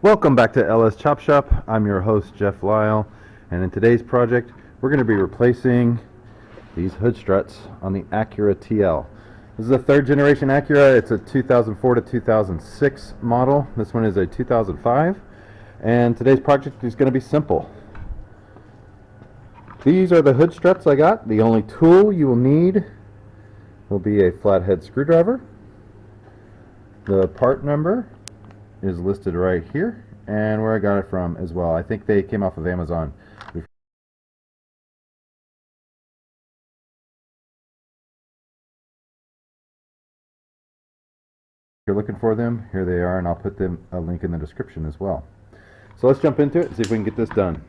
Welcome back to LS Chop Shop. I'm your host Jeff Lyle, and in today's project we're going to be replacing these hood struts on the Acura TL. This is a third generation Acura. It's a 2004 to 2006 model. This one is a 2005, and today's project is going to be simple. These are the hood struts I got. The only tool you will need will be a flathead screwdriver. The part number is listed right here, and where I got it from as well. I think they came off of Amazon. If you're looking for them, here they are, and I'll put them a link in the description as well. So let's jump into it and see if we can get this done.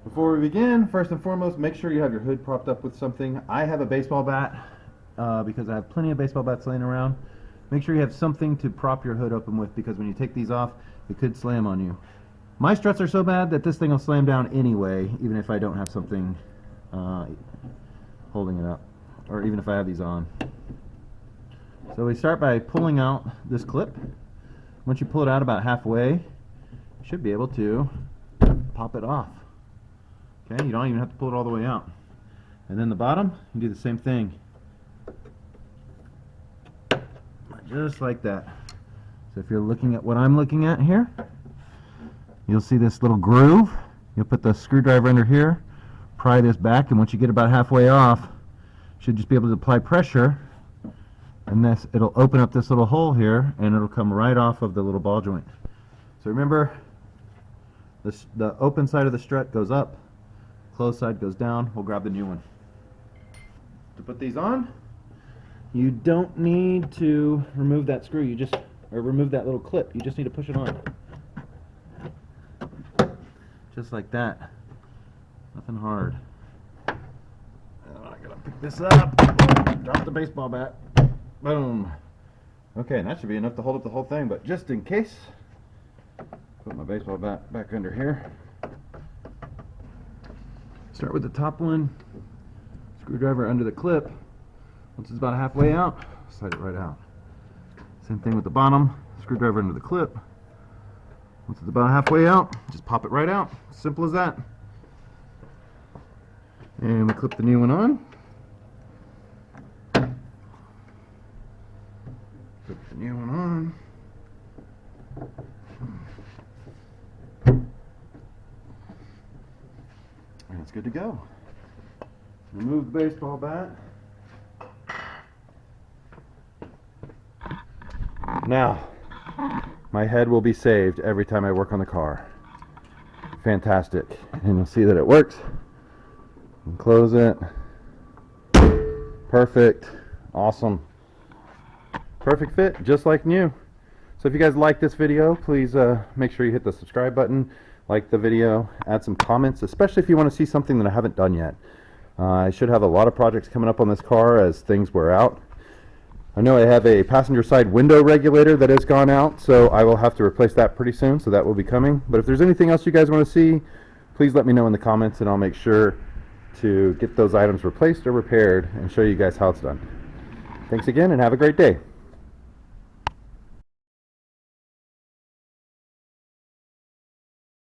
Before we begin, first and foremost, make sure you have your hood propped up with something. I have a baseball bat because I have plenty of baseball bats laying around. Make sure you have something to prop your hood open with, because when you take these off, it could slam on you. My struts are so bad that this thing will slam down anyway, even if I don't have something holding it up, or even if I have these on. So we start by pulling out this clip. Once you pull it out about halfway, you should be able to pop it off. Okay, you don't even have to pull it all the way out. And then the bottom, you do the same thing. Just like that. So if you're looking at what I'm looking at here, you'll see this little groove. You'll put the screwdriver under here, pry this back, and once you get about halfway off, you should just be able to apply pressure, and it'll open up this little hole here, and it'll come right off of the little ball joint. So remember, the open side of the strut goes up, closed side goes down. We'll grab the new one. To put these on, you don't need to remove that screw, or remove that little clip. You just need to push it on. Just like that. Nothing hard. Oh, I gotta pick this up. Drop the baseball bat. Boom. Okay, and that should be enough to hold up the whole thing, but just in case, put my baseball bat back under here. Start with the top one. Screwdriver under the clip. Once it's about halfway out, slide it right out. Same thing with the bottom, screwdriver into the clip. Once it's about halfway out, just pop it right out. Simple as that. And we clip the new one on. Clip the new one on. And it's good to go. Remove the baseball bat. Now, my head will be saved every time I work on the car. Fantastic. And you'll see that it works. And close it. Perfect. Awesome. Perfect fit, just like new. So if you guys like this video, please make sure you hit the subscribe button, like the video, add some comments, especially if you want to see something that I haven't done yet. I should have a lot of projects coming up on this car as things wear out. I know I have a passenger side window regulator that has gone out, so I will have to replace that pretty soon, so that will be coming. But if there's anything else you guys want to see, please let me know in the comments, and I'll make sure to get those items replaced or repaired and show you guys how it's done. Thanks again, and have a great day.